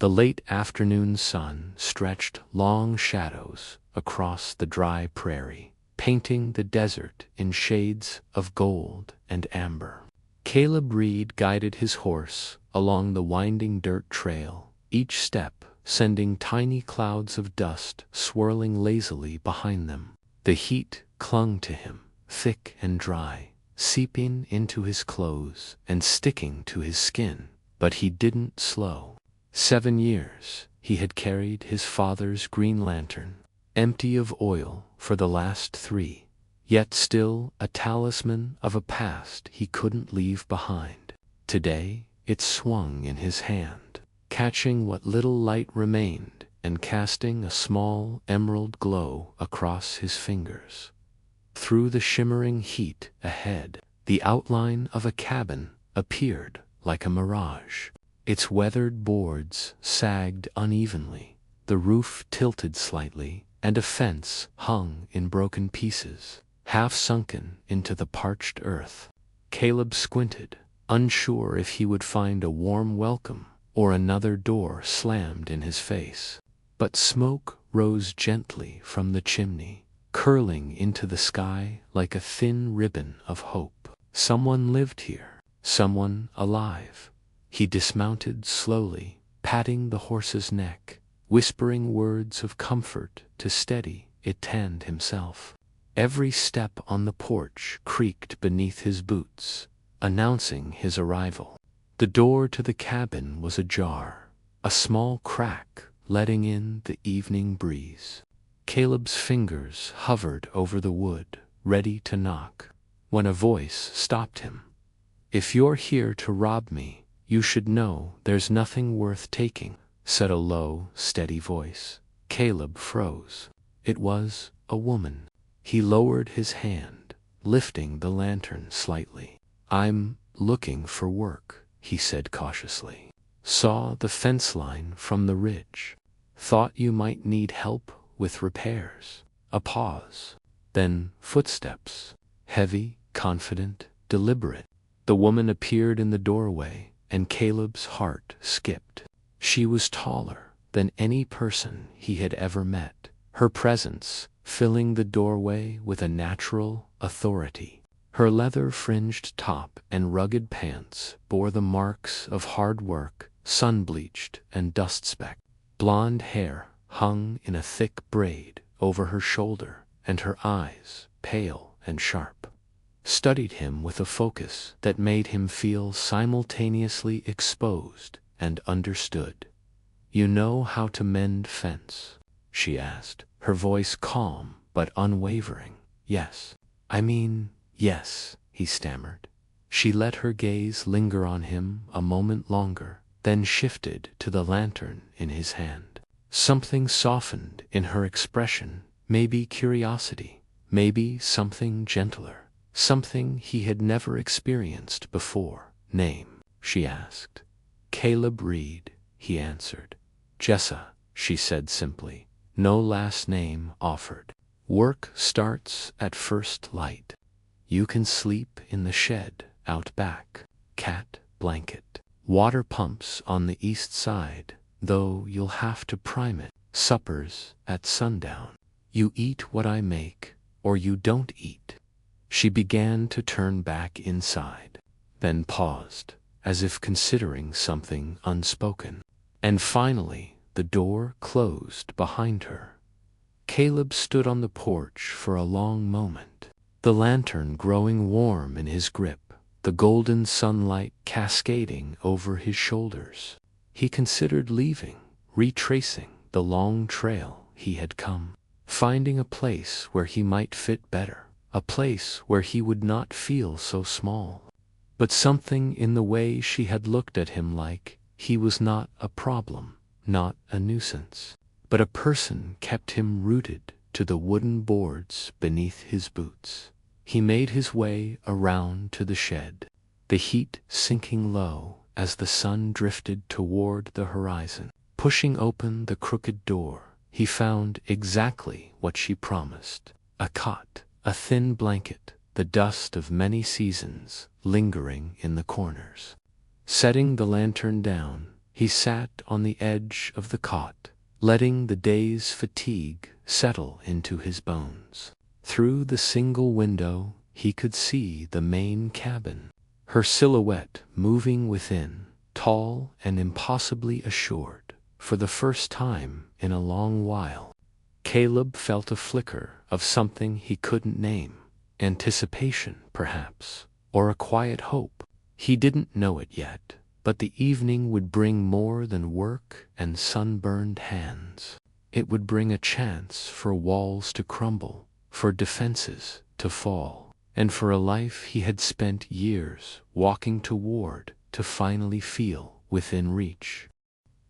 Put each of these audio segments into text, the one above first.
The late afternoon sun stretched long shadows across the dry prairie, painting the desert in shades of gold and amber. Caleb Reed guided his horse along the winding dirt trail, each step sending tiny clouds of dust swirling lazily behind them. The heat clung to him, thick and dry, seeping into his clothes and sticking to his skin, but he didn't slow. 7 years he had carried his father's green lantern, empty of oil for the last 3, yet still a talisman of a past he couldn't leave behind. Today it swung in his hand, catching what little light remained and casting a small emerald glow across his fingers. Through the shimmering heat ahead, the outline of a cabin appeared like a mirage. Its weathered boards sagged unevenly, the roof tilted slightly, and a fence hung in broken pieces, half sunken into the parched earth. Caleb squinted, unsure if he would find a warm welcome or another door slammed in his face. But smoke rose gently from the chimney, curling into the sky like a thin ribbon of hope. Someone lived here, someone alive. He dismounted slowly, patting the horse's neck, whispering words of comfort to steady it and himself. Every step on the porch creaked beneath his boots, announcing his arrival. The door to the cabin was ajar, a small crack letting in the evening breeze. Caleb's fingers hovered over the wood, ready to knock, when a voice stopped him. "If you're here to rob me, you should know there's nothing worth taking," said a low, steady voice. Caleb froze. It was a woman. He lowered his hand, lifting the lantern slightly. "I'm looking for work," he said cautiously. "Saw the fence line from the ridge. Thought you might need help with repairs." A pause. Then footsteps. Heavy, confident, deliberate. The woman appeared in the doorway, and Caleb's heart skipped. She was taller than any person he had ever met, her presence filling the doorway with a natural authority. Her leather-fringed top and rugged pants bore the marks of hard work, sun-bleached and dust-specked. Blonde hair hung in a thick braid over her shoulder, and her eyes, pale and sharp, studied him with a focus that made him feel simultaneously exposed and understood. "You know how to mend fence?" she asked, her voice calm but unwavering. "Yes. Yes," he stammered. She let her gaze linger on him a moment longer, then shifted to the lantern in his hand. Something softened in her expression, maybe curiosity, maybe something gentler, something he had never experienced before. "Name?" she asked. "Caleb Reed," he answered. "Jessa," she said simply. No last name offered. "Work starts at first light. You can sleep in the shed out back. Cat blanket. Water pumps on the east side, though you'll have to prime it. Suppers at sundown. You eat what I make, or you don't eat." She began to turn back inside, then paused, as if considering something unspoken. And finally, the door closed behind her. Caleb stood on the porch for a long moment, the lantern growing warm in his grip, the golden sunlight cascading over his shoulders. He considered leaving, retracing the long trail he had come, finding a place where he might fit better, a place where he would not feel so small. But something in the way she had looked at him like he was not a problem, not a nuisance, but a person kept him rooted to the wooden boards beneath his boots. He made his way around to the shed, the heat sinking low as the sun drifted toward the horizon. Pushing open the crooked door, he found exactly what she promised: a cot, a thin blanket, the dust of many seasons lingering in the corners. Setting the lantern down, He sat on the edge of the cot, letting the day's fatigue settle into his bones. Through the single window he could see the main cabin, her silhouette moving within, tall and impossibly assured, for the first time in a long while. Caleb felt a flicker of something he couldn't name, anticipation, perhaps, or a quiet hope. He didn't know it yet, but the evening would bring more than work and sunburned hands. It would bring a chance for walls to crumble, for defenses to fall, and for a life he had spent years walking toward to finally feel within reach.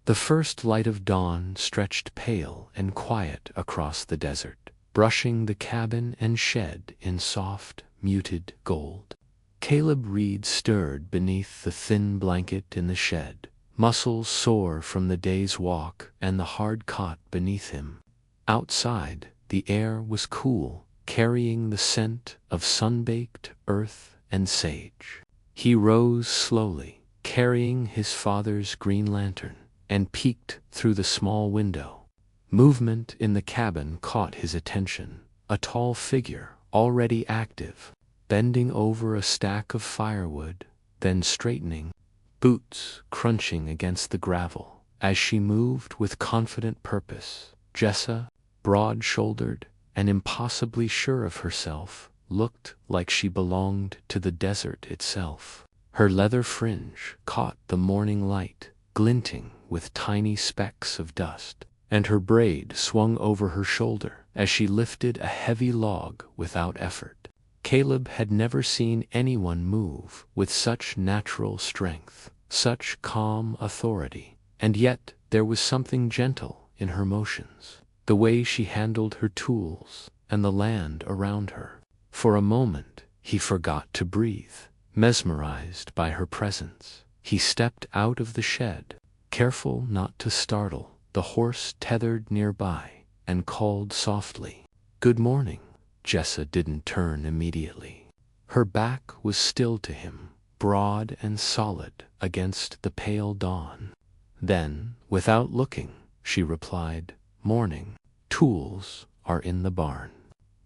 The first light of dawn stretched pale and quiet across the desert, brushing the cabin and shed in soft, muted gold. Caleb Reed stirred beneath the thin blanket in the shed, muscles sore from the day's walk and the hard cot beneath him. Outside, the air was cool, carrying the scent of sun-baked earth and sage. He rose slowly, carrying his father's green lantern, and peeked through the small window. Movement in the cabin caught his attention, a tall figure, already active, bending over a stack of firewood, then straightening, boots crunching against the gravel, as she moved with confident purpose. Jessa, broad-shouldered and impossibly sure of herself, looked like she belonged to the desert itself. Her leather fringe caught the morning light, glinting with tiny specks of dust, and her braid swung over her shoulder as she lifted a heavy log without effort. Caleb had never seen anyone move with such natural strength, such calm authority, and yet there was something gentle in her motions, the way she handled her tools and the land around her. For a moment he forgot to breathe, mesmerized by her presence. He stepped out of the shed, careful not to startle the horse tethered nearby, and called softly, "Good morning." Jessa didn't turn immediately. Her back was still to him, broad and solid against the pale dawn. Then, without looking, she replied, "Morning. Tools are in the barn.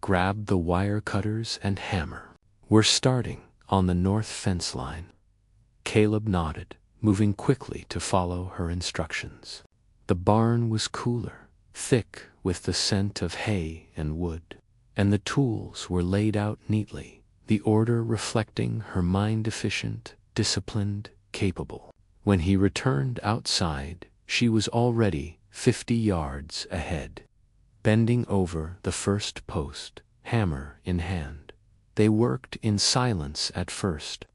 Grab the wire cutters and hammer. We're starting on the north fence line." Caleb nodded, moving quickly to follow her instructions. The barn was cooler, thick with the scent of hay and wood, and the tools were laid out neatly, the order reflecting her mind-efficient, disciplined, capable. When he returned outside, she was already 50 yards ahead. Bending over the first post, hammer in hand, they worked in silence at first,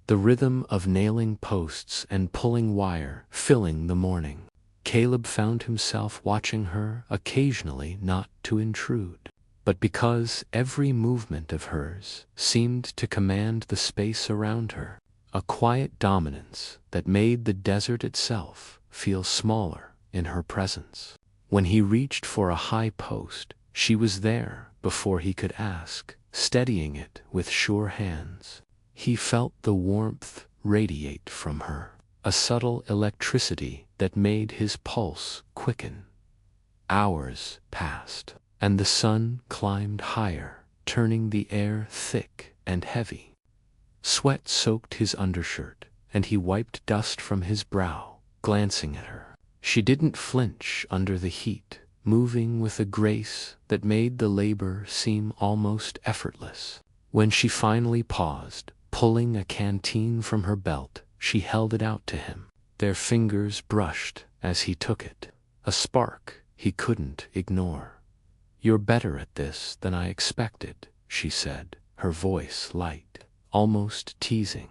the rhythm of nailing posts and pulling wire filling the morning. Caleb found himself watching her occasionally, not to intrude, but because every movement of hers seemed to command the space around her, a quiet dominance that made the desert itself feel smaller in her presence. When he reached for a high post, she was there before he could ask, steadying it with sure hands. He felt the warmth radiate from her, a subtle electricity that made his pulse quicken. Hours passed, and the sun climbed higher, turning the air thick and heavy. Sweat soaked his undershirt, and he wiped dust from his brow, glancing at her. She didn't flinch under the heat, moving with a grace that made the labor seem almost effortless. When she finally paused, pulling a canteen from her belt, she held it out to him. Their fingers brushed as he took it, a spark he couldn't ignore. "You're better at this than I expected," she said, her voice light, almost teasing.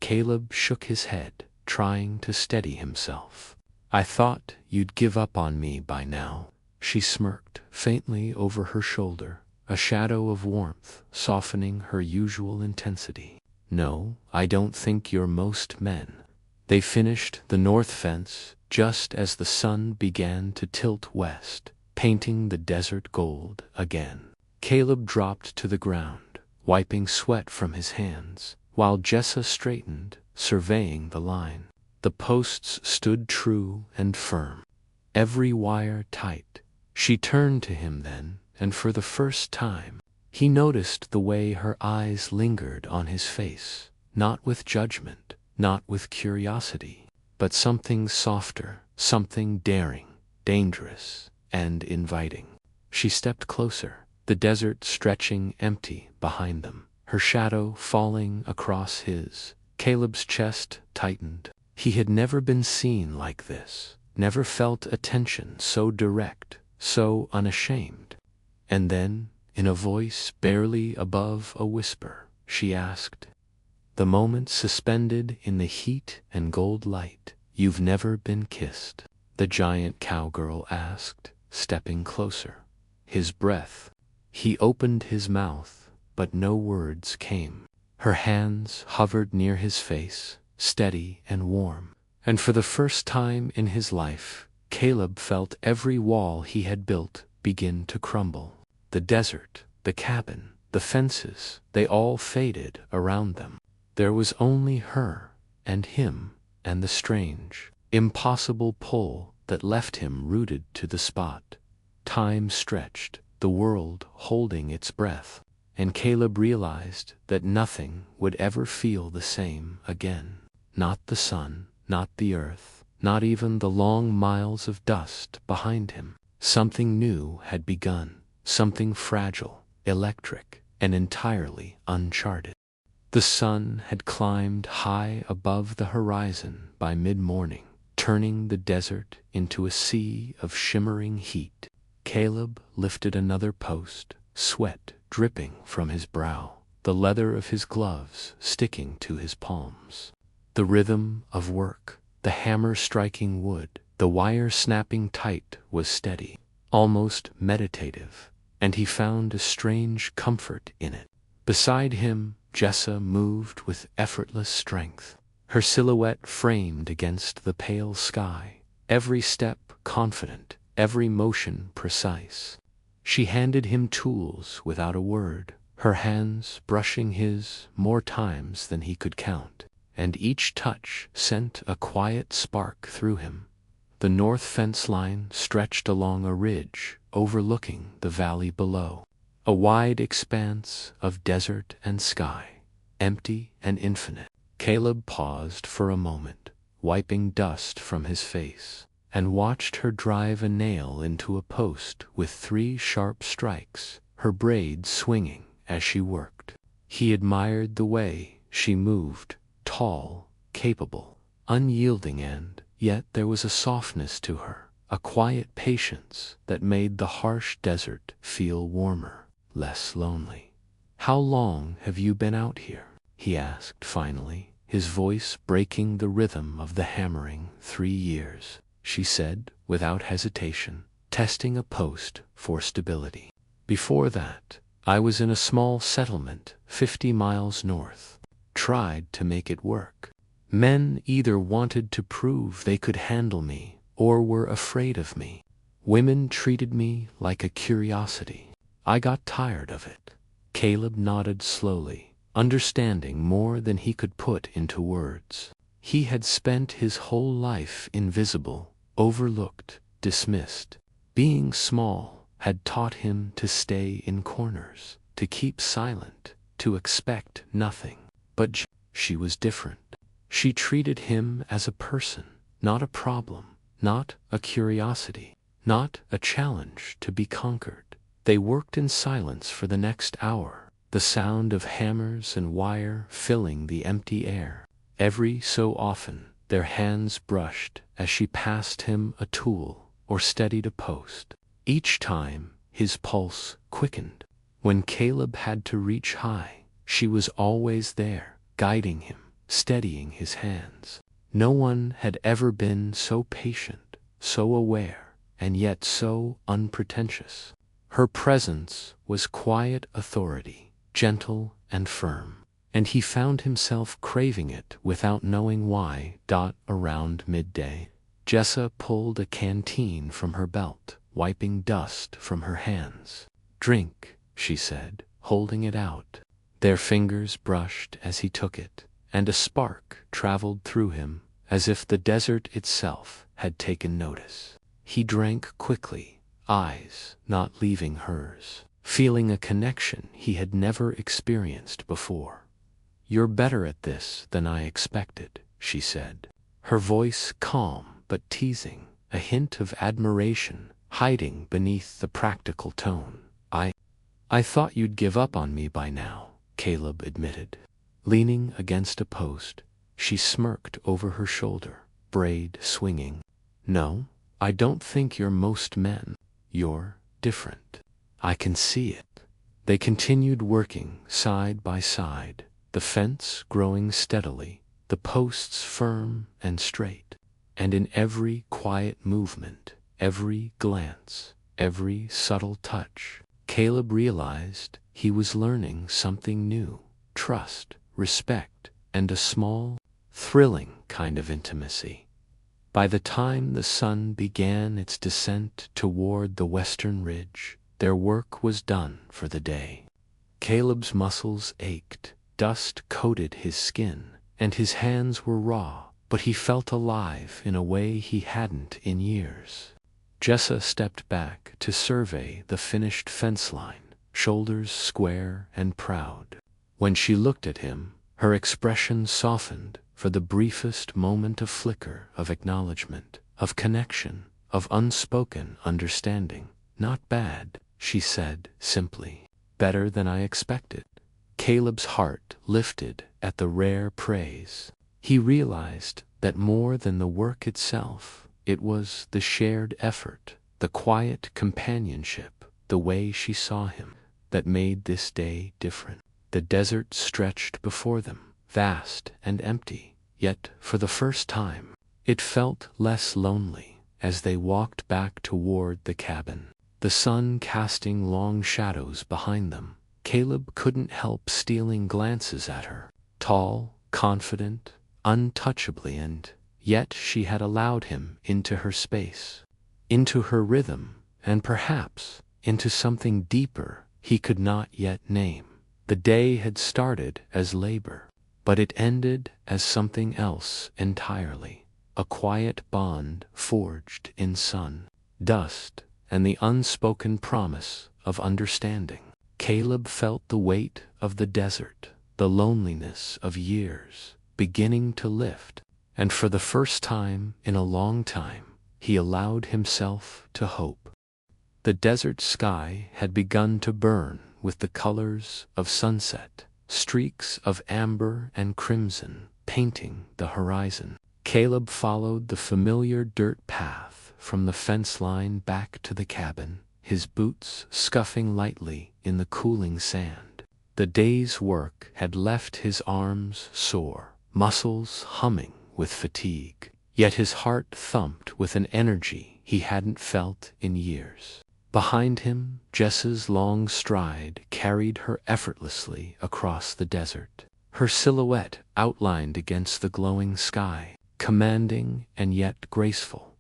Caleb shook his head, trying to steady himself. "I thought you'd give up on me by now." She smirked faintly over her shoulder, a shadow of warmth softening her usual intensity. "No, I don't think you're most men." They finished the north fence just as the sun began to tilt west, painting the desert gold again. Caleb dropped to the ground, wiping sweat from his hands, while Jessa straightened, surveying the line. The posts stood true and firm, every wire tight. She turned to him then, and for the first time, he noticed the way her eyes lingered on his face, not with judgment, not with curiosity, but something softer, something daring, dangerous, and inviting. She stepped closer, the desert stretching empty behind them, her shadow falling across his. Caleb's chest tightened. He had never been seen like this, never felt attention so direct, so unashamed. And then, in a voice barely above a whisper, she asked, the moment suspended in the heat and gold light, "You've never been kissed?" The giant cowgirl asked, stepping closer. His breath. He opened his mouth, but no words came. Her hands hovered near his face, steady and warm. And for the first time in his life, Caleb felt every wall he had built begin to crumble. The desert, the cabin, the fences, they all faded around them. There was only her, and him, and the strange, impossible pull that left him rooted to the spot. Time stretched, the world holding its breath, and Caleb realized that nothing would ever feel the same again. Not the sun, not the earth, not even the long miles of dust behind him. Something new had begun, something fragile, electric, and entirely uncharted. The sun had climbed high above the horizon by mid-morning, turning the desert into a sea of shimmering heat. Caleb lifted another post, sweat dripping from his brow, the leather of his gloves sticking to his palms. The rhythm of work, the hammer striking wood, the wire snapping tight was steady, almost meditative, and he found a strange comfort in it. Beside him, Jessa moved with effortless strength, her silhouette framed against the pale sky, every step confident, every motion precise. She handed him tools without a word, her hands brushing his more times than he could count, and each touch sent a quiet spark through him. The north fence line stretched along a ridge overlooking the valley below, a wide expanse of desert and sky, empty and infinite. Caleb paused for a moment, wiping dust from his face, and watched her drive a nail into a post with 3 sharp strikes, her braids swinging as she worked. He admired the way she moved, tall, capable, unyielding, and yet there was a softness to her, a quiet patience that made the harsh desert feel warmer, less lonely. "How long have you been out here?" he asked finally, his voice breaking the rhythm of the hammering. 3 years, she said without hesitation, testing a post for stability. "Before that, I was in a small settlement 50 miles north. Tried to make it work. Men either wanted to prove they could handle me or were afraid of me. Women treated me like a curiosity. I got tired of it." Caleb nodded slowly, understanding more than he could put into words. He had spent his whole life invisible, overlooked, dismissed. Being small had taught him to stay in corners, to keep silent, to expect nothing. But she was different. She treated him as a person, not a problem, not a curiosity, not a challenge to be conquered. They worked in silence for the next hour, the sound of hammers and wire filling the empty air. Every so often, their hands brushed as she passed him a tool or steadied a post. Each time, his pulse quickened. When Caleb had to reach high, she was always there, guiding him, steadying his hands. No one had ever been so patient, so aware, and yet so unpretentious. Her presence was quiet authority, gentle and firm, and he found himself craving it without knowing why. Around midday, Jessa pulled a canteen from her belt, wiping dust from her hands. "Drink," she said, holding it out. Their fingers brushed as he took it, and a spark traveled through him as if the desert itself had taken notice. He drank quickly, eyes not leaving hers, feeling a connection he had never experienced before. "You're better at this than I expected," she said, her voice calm but teasing, a hint of admiration hiding beneath the practical tone. I thought you'd give up on me by now," Caleb admitted. Leaning against a post, she smirked over her shoulder, braid swinging. "No, I don't think you're most men. You're different. I can see it." They continued working side by side, the fence growing steadily, the posts firm and straight. And in every quiet movement, every glance, every subtle touch, Caleb realized he was learning something new: trust, respect, and a small, thrilling kind of intimacy. By the time the sun began its descent toward the western ridge, their work was done for the day. Caleb's muscles ached, dust coated his skin, and his hands were raw, but he felt alive in a way he hadn't in years. Jessa stepped back to survey the finished fence line, shoulders square and proud. When she looked at him, her expression softened for the briefest moment, a flicker of acknowledgement, of connection, of unspoken understanding. "Not bad," she said simply. "Better than I expected." Caleb's heart lifted at the rare praise. He realized that more than the work itself, it was the shared effort, the quiet companionship, the way she saw him, that made this day different. The desert stretched before them, vast and empty, yet for the first time, it felt less lonely as they walked back toward the cabin. The sun casting long shadows behind them, Caleb couldn't help stealing glances at her. Tall, confident, untouchably, and yet she had allowed him into her space, into her rhythm, and perhaps into something deeper he could not yet name. The day had started as labor, but it ended as something else entirely, a quiet bond forged in sun, dust, and the unspoken promise of understanding. Caleb felt the weight of the desert, the loneliness of years, beginning to lift, and for the first time in a long time, he allowed himself to hope. The desert sky had begun to burn with the colors of sunset, streaks of amber and crimson painting the horizon. Caleb followed the familiar dirt path from the fence line back to the cabin, his boots scuffing lightly in the cooling sand. The day's work had left his arms sore, muscles humming with fatigue, yet his heart thumped with an energy he hadn't felt in years. Behind him, Jessa's long stride carried her effortlessly across the desert, her silhouette outlined against the glowing sky, commanding and yet graceful.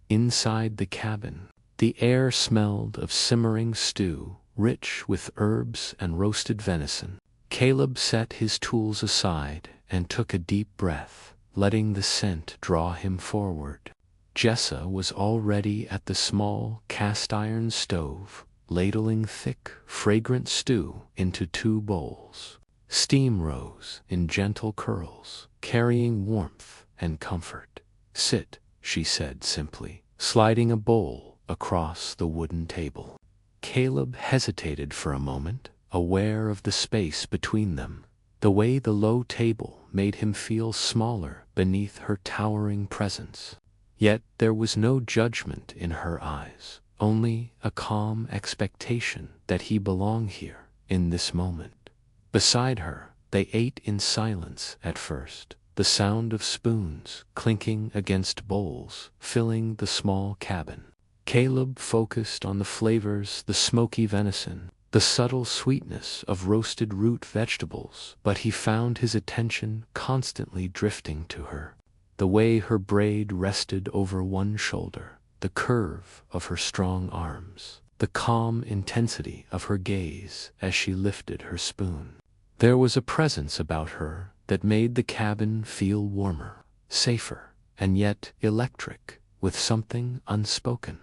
Inside the cabin, the air smelled of simmering stew, rich with herbs and roasted venison. Caleb set his tools aside and took a deep breath, letting the scent draw him forward. Jessa was already at the small cast-iron stove, ladling thick, fragrant stew into 2 bowls. Steam rose in gentle curls, carrying warmth and comfort. "Sit," she said simply, sliding a bowl across the wooden table. Caleb hesitated for a moment, aware of the space between them, the way the low table made him feel smaller beneath her towering presence. Yet there was no judgment in her eyes, only a calm expectation that he belonged here, in this moment. Beside her, they ate in silence at first, the sound of spoons clinking against bowls filling the small cabin. Caleb focused on the flavors, the smoky venison, the subtle sweetness of roasted root vegetables, but he found his attention constantly drifting to her. The way her braid rested over one shoulder, the curve of her strong arms, the calm intensity of her gaze as she lifted her spoon. There was a presence about her that made the cabin feel warmer, safer. and yet electric, with something unspoken.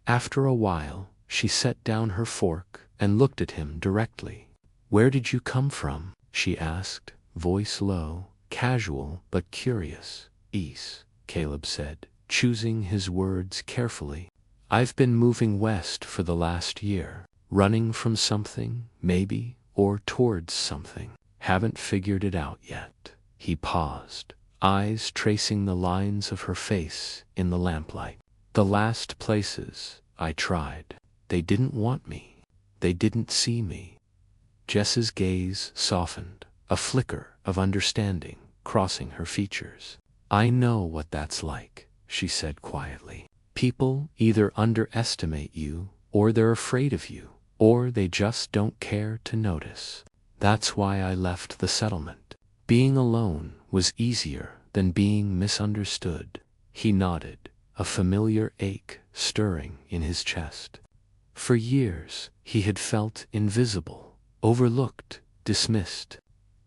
After a while, she set down her fork and looked at him directly. "Where did you come from?" she asked, voice low, casual but curious. "East," Caleb said, choosing his words carefully. "I've been moving west for the last year, running from something, maybe, or towards something. Haven't figured it out yet." He paused, eyes tracing the lines of her face in the lamplight. "The last places I tried, they didn't want me. They didn't see me." Jessa's gaze softened, a flicker of understanding crossing her features. "I know what that's like," she said quietly. "People either underestimate you, or they're afraid of you, or they just don't care to notice. That's why I left the settlement. Being alone was easier than being misunderstood." He nodded, a familiar ache stirring in his chest. For years, he had felt invisible, overlooked, dismissed.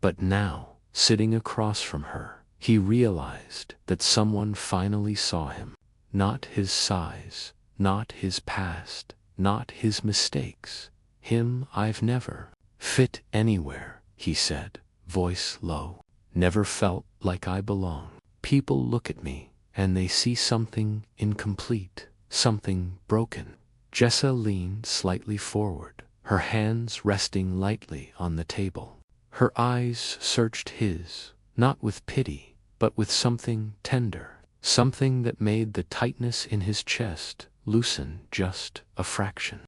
But now, sitting across from her, he realized that someone finally saw him. Not his size, not his past, not his mistakes. Him. "I've never fit anywhere," he said, voice low. "Never felt like I belong. People look at me, and they see something incomplete, something broken." Jessa leaned slightly forward, her hands resting lightly on the table. Her eyes searched his, not with pity, but with something tender, something that made the tightness in his chest loosen just a fraction.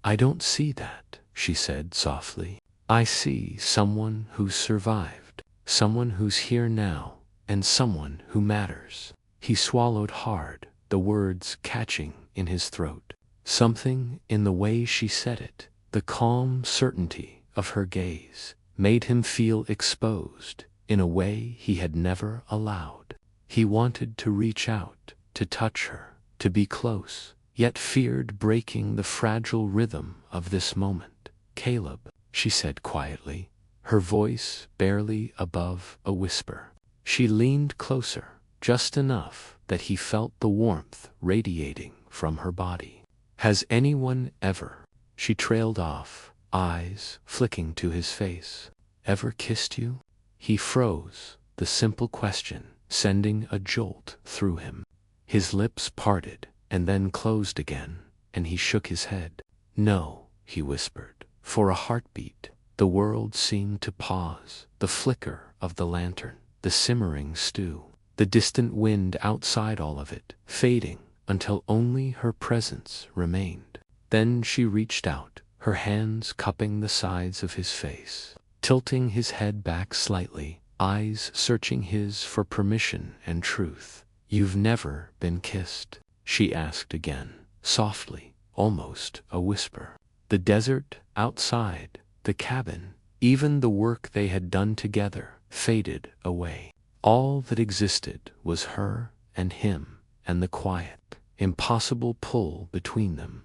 "I don't see that," she said softly. "I see someone who's survived, someone who's here now, and someone who matters." He swallowed hard, the words catching in his throat. Something in the way she said it, the calm certainty of her gaze, made him feel exposed in a way he had never allowed. He wanted to reach out, to touch her, to be close, yet feared breaking the fragile rhythm of this moment. "Caleb," she said quietly, her voice barely above a whisper. She leaned closer, just enough that he felt the warmth radiating from her body. "Has anyone ever," she trailed off, eyes flicking to his face, "ever kissed you?" He froze, the simple question sending a jolt through him. His lips parted and then closed again, and he shook his head. "No," he whispered. For a heartbeat, the world seemed to pause, the flicker of the lantern, the simmering stew, the distant wind outside, all of it fading until only her presence remained. Then she reached out, her hands cupping the sides of his face, tilting his head back slightly, eyes searching his for permission and truth. "You've never been kissed?" she asked again, softly, almost a whisper. The desert outside, the cabin, even the work they had done together, faded away. All that existed was her and him and the quiet, impossible pull between them.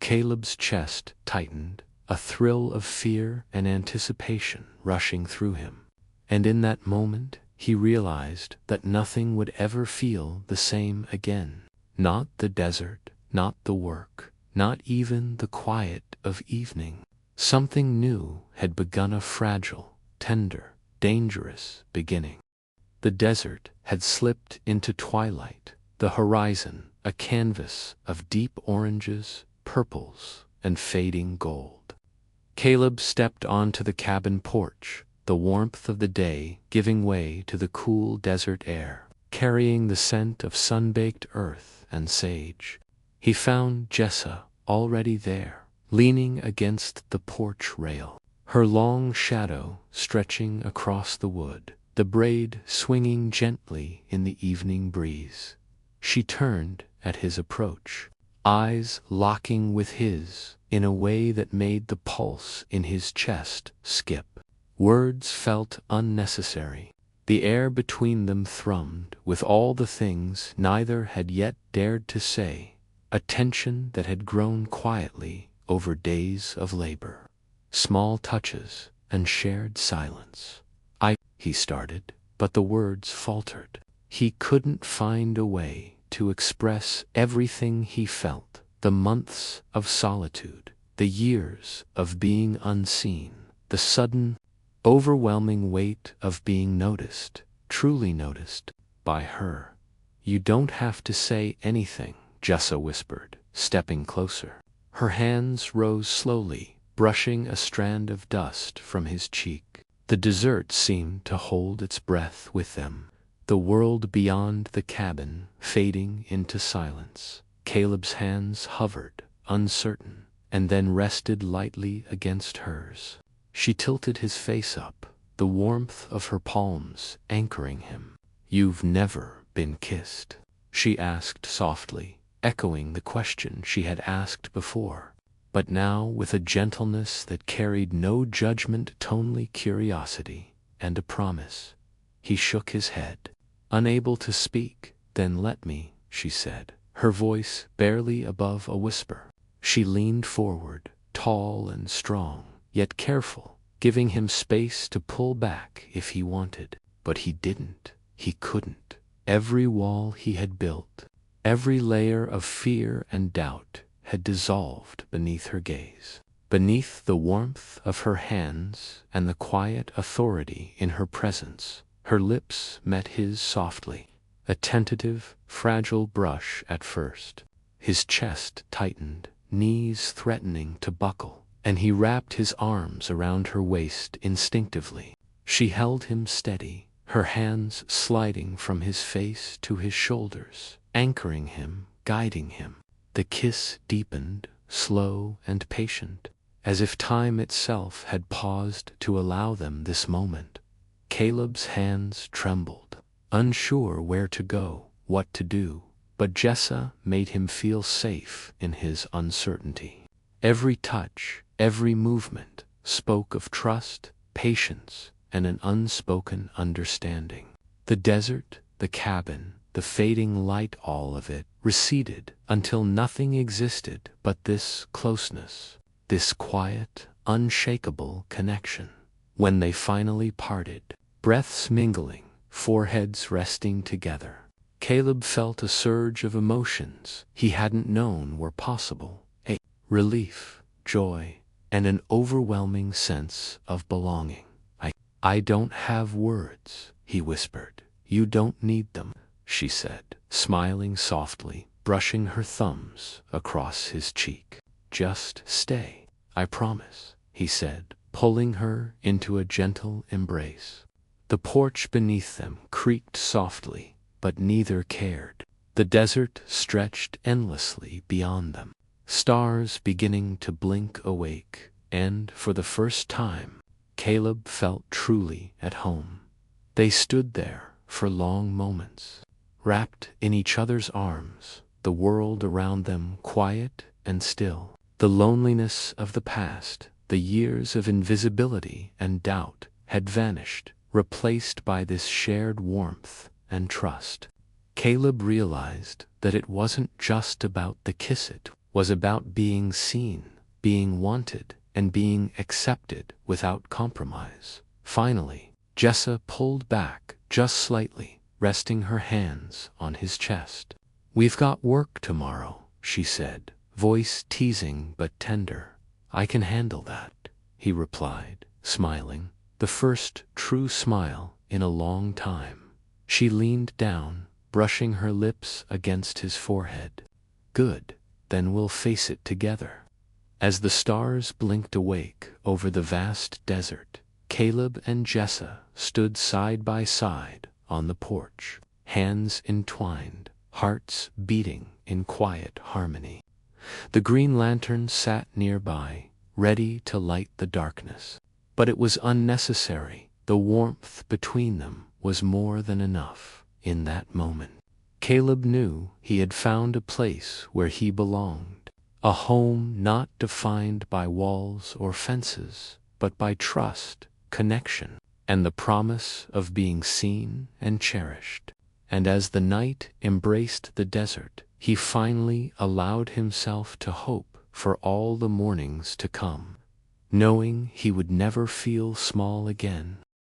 Caleb's chest tightened, a thrill of fear and anticipation rushing through him. And in that moment, he realized that nothing would ever feel the same again. Not the desert, not the work, not even the quiet of evening. Something new had begun, a fragile, tender, dangerous beginning. The desert had slipped into twilight, the horizon a canvas of deep oranges, purples, and fading gold. Caleb stepped onto the cabin porch, the warmth of the day giving way to the cool desert air, carrying the scent of sun-baked earth and sage. He found Jessa already there, leaning against the porch rail, her long shadow stretching across the wood, the braid swinging gently in the evening breeze. She turned at his approach, eyes locking with his in a way that made the pulse in his chest skip. Words felt unnecessary. The air between them thrummed with all the things neither had yet dared to say, a tension that had grown quietly over days of labor. Small touches and shared silence. He started, but the words faltered. He couldn't find a way to express everything he felt. The months of solitude, the years of being unseen, the sudden, overwhelming weight of being noticed, truly noticed, by her. "You don't have to say anything," Jessa whispered, stepping closer. Her hands rose slowly, brushing a strand of dust from his cheek. The desert seemed to hold its breath with them, the world beyond the cabin fading into silence. Caleb's hands hovered, uncertain, and then rested lightly against hers. She tilted his face up, the warmth of her palms anchoring him. "You've never been kissed?" she asked softly, echoing the question she had asked before, but now with a gentleness that carried no judgment, only curiosity and a promise. He shook his head, unable to speak. "Then let me," she said, her voice barely above a whisper. She leaned forward, tall and strong, yet careful, giving him space to pull back if he wanted. But he didn't. He couldn't. Every wall he had built, every layer of fear and doubt had dissolved beneath her gaze. Beneath the warmth of her hands and the quiet authority in her presence, her lips met his softly, a tentative, fragile brush at first. His chest tightened, knees threatening to buckle, and he wrapped his arms around her waist instinctively. She held him steady, her hands sliding from his face to his shoulders, anchoring him, guiding him. The kiss deepened, slow and patient, as if time itself had paused to allow them this moment. Caleb's hands trembled, unsure where to go, what to do, but Jessa made him feel safe in his uncertainty. Every touch, every movement spoke of trust, patience, and an unspoken understanding. The desert, the cabin, the fading light, all of it receded until nothing existed but this closeness, this quiet, unshakable connection. When they finally parted, breaths mingling, foreheads resting together, Caleb felt a surge of emotions he hadn't known were possible. A relief, joy, and an overwhelming sense of belonging. I don't have words," he whispered. "You don't need them," she said, smiling softly, brushing her thumbs across his cheek. "Just stay, I promise," he said, pulling her into a gentle embrace. The porch beneath them creaked softly, but neither cared. The desert stretched endlessly beyond them, stars beginning to blink awake, and for the first time, Caleb felt truly at home. They stood there for long moments, wrapped in each other's arms, the world around them quiet and still. The loneliness of the past, the years of invisibility and doubt had vanished, replaced by this shared warmth and trust. Caleb realized that it wasn't just about the kiss, it was about being seen, being wanted, and being accepted without compromise. Finally, Jessa pulled back just slightly, resting her hands on his chest. "We've got work tomorrow," she said, voice teasing but tender. "I can handle that," he replied, smiling, the first true smile in a long time. She leaned down, brushing her lips against his forehead. "Good, then we'll face it together." As the stars blinked awake over the vast desert, Caleb and Jessa stood side by side on the porch, hands entwined, hearts beating in quiet harmony. The green lantern sat nearby, ready to light the darkness. But it was unnecessary. The warmth between them was more than enough in that moment. Caleb knew he had found a place where he belonged, a home not defined by walls or fences, but by trust, connection, and the promise of being seen and cherished. And as the night embraced the desert, he finally allowed himself to hope for all the mornings to come, knowing he would never feel small again